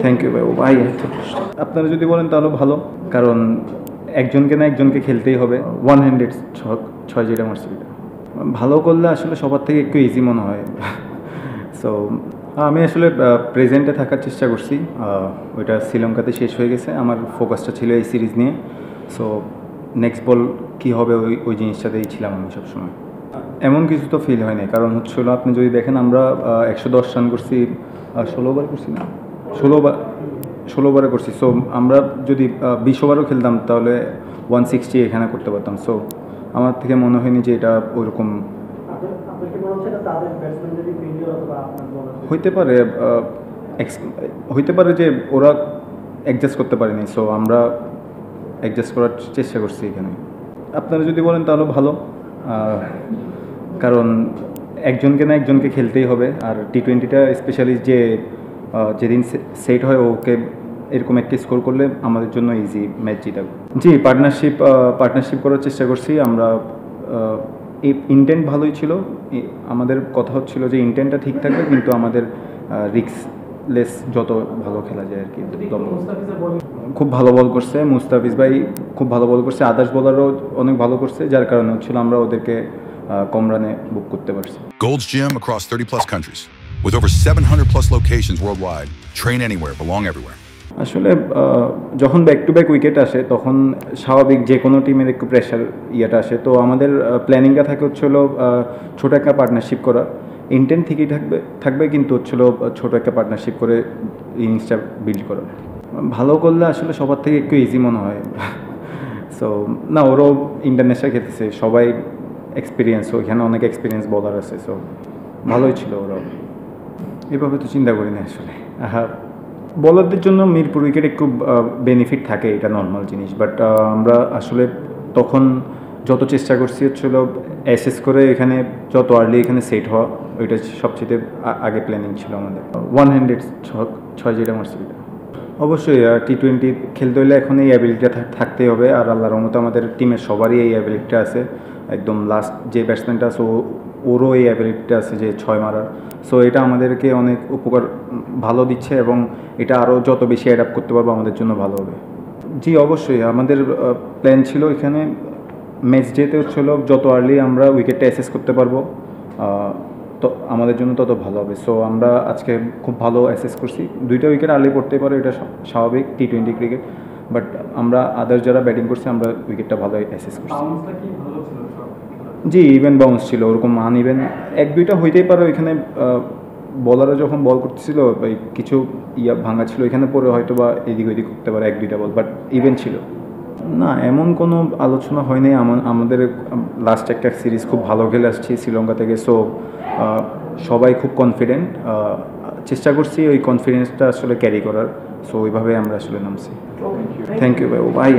Thank you ভাই। আপনারা যদি বলেন তাহলে ভালো, কারণ একজনকে না একজনকে খেলতেই হবে। 100 ছয় যেটা মারছি ভালো করলে আসলে সবার থেকে একটু ইজি মনে হয়। সো আমি আসলে প্রেজেন্টে থাকার চেষ্টা করছি। ওইটা শ্রীলঙ্কাতে শেষ হয়ে গেছে, আমার ফোকাসটা ছিল এই সিরিজ নিয়ে। সো নেক্সট বল কী হবে ওই জিনিসটাতেই ছিলাম আমি সবসময়। এমন কিছু তো ফিল হয়নি, কারণ হচ্ছিল আপনি যদি দেখেন আমরা 110 রান করছি, 16 ওভার করছি না, 16 ওভারে করছি। সো আমরা যদি 20 ওভারও খেলতাম তাহলে 160 এখানে করতে পারতাম। সো আমার থেকে মনে হয়নি যে এটা ওইরকম হইতে পারে। হইতে পারে যে ওরা অ্যাডজাস্ট করতে পারেনি, সো আমরা অ্যাডজাস্ট করার চেষ্টা করছি এখানে। আপনারা যদি বলেন তাহলে ভালো, কারণ একজনকে না একজনকে খেলতেই হবে। আর টি-20টা স্পেশালি যেদিন সেট হয় ওকে এরকম একটা স্কোর করলে আমাদের জন্য ইজি ম্যাচ জিতা। জি, পার্টনারশিপ করার চেষ্টা করছি আমরা। ইন্টেন্ট ভালোই ছিল, আমাদের কথা হচ্ছিল যে ইন্টেন্টটা ঠিক থাকবে, কিন্তু আমাদের রিস্কলেস যত ভালো খেলা যায় আর কি। খুব ভালো বল করছে মুস্তাফিজ ভাই, খুব ভালো বল করছে। আদার্স বোলারও অনেক ভালো করছে, যার কারণে হচ্ছিল আমরা ওদেরকে কম রানে বুক করতে পারছি। Gold's Gym across 30+ countries with over 700+ locations worldwide. Train anywhere, belong everywhere. আসলে যখন ব্যাক টু ব্যাক উইকেট আসে তখন স্বাভাবিক যে কোনো টিমের একটু প্রেশার আসে। তো আমাদের প্ল্যানিংটা থাকে হচ্ছিল ছোটো একটা পার্টনারশিপ করা। ইন্টেন্ট ঠিকই থাকবে কিন্তু হচ্ছিল ছোটো একটা পার্টনারশিপ করে ইনিংসটা বিল্ড করা। ভালো করলে আসলে সবার থেকে একটু ইজি মনে হয়। সো না, ওরাও ইন্টারন্যাশনাল খেলতেছে, সবাই এক্সপিরিয়েন্স, ওইখানে অনেক এক্সপিরিয়েন্স বলার আছে। সো ভালোই ছিল ওরাও। এভাবে তো চিন্তা করি না আসলে। বলারদের জন্য মিরপুর উইকেট একটু বেনিফিট থাকে, এটা নর্মাল জিনিস। বাট আমরা আসলে তখন যত চেষ্টা করছি হচ্ছিল অ্যাসেস করে এখানে যত আর্লি এখানে সেট হওয়া, ওইটা সবচেয়ে আগে প্ল্যানিং ছিল আমাদের। 106 যেটা মারছি এটা অবশ্যই টি-20 খেলতে হলে এখন এই অ্যাবিলিটিটা থাকতেই হবে। আর আল্লাহর রহমতে আমাদের টিমের সবারই এই অ্যাবিলিটিটা আছে। একদম লাস্ট যে ব্যাটসম্যানটা আছে ওরও এই অ্যাবিলিটিটা আছে যে 6 মারার। সো এটা আমাদেরকে অনেক উপকার ভালো দিচ্ছে, এবং এটা আরও যত বেশি অ্যাডাপ্ট করতে পারবো আমাদের জন্য ভালো হবে। জি অবশ্যই, আমাদের প্ল্যান ছিল এখানে ম্যাচ ডেতে হচ্ছিল যত আর্লি আমরা উইকেটটা অ্যাসেস করতে পারবো তো আমাদের জন্য তত ভালো হবে। সো আমরা আজকে খুব ভালো অ্যাসেস করছি। 2টা উইকেট আর্লি পড়তে পারে, এটা স্বাভাবিক টি-20 ক্রিকেট। বাট আমরা আদার্স যারা ব্যাটিং করছি আমরা উইকেটটা ভালো অ্যাসেস করছি। জি, ইভেন বাউন্স ছিল, ওরকম ইভেন 1-2টা হইতেই পারে। ওইখানে বলাররা যখন বল করতেছিল কিছু ভাঙা ছিল, এখানে পরে হয়তো বা এদিক ওইদিক করতে পারে 1-2টা বল, বাট ইভেন ছিল না। এমন কোনো আলোচনা হয়নি। আমাদের লাস্ট একটা সিরিজ খুব ভালো খেলে আসছি শ্রীলঙ্কা থেকে। সো সবাই খুব কনফিডেন্ট, চেষ্টা করছি ওই কনফিডেন্সটা আসলে ক্যারি করার। সো ওইভাবে আমরা আসলে নামছি। থ্যাংক ইউ ভাই।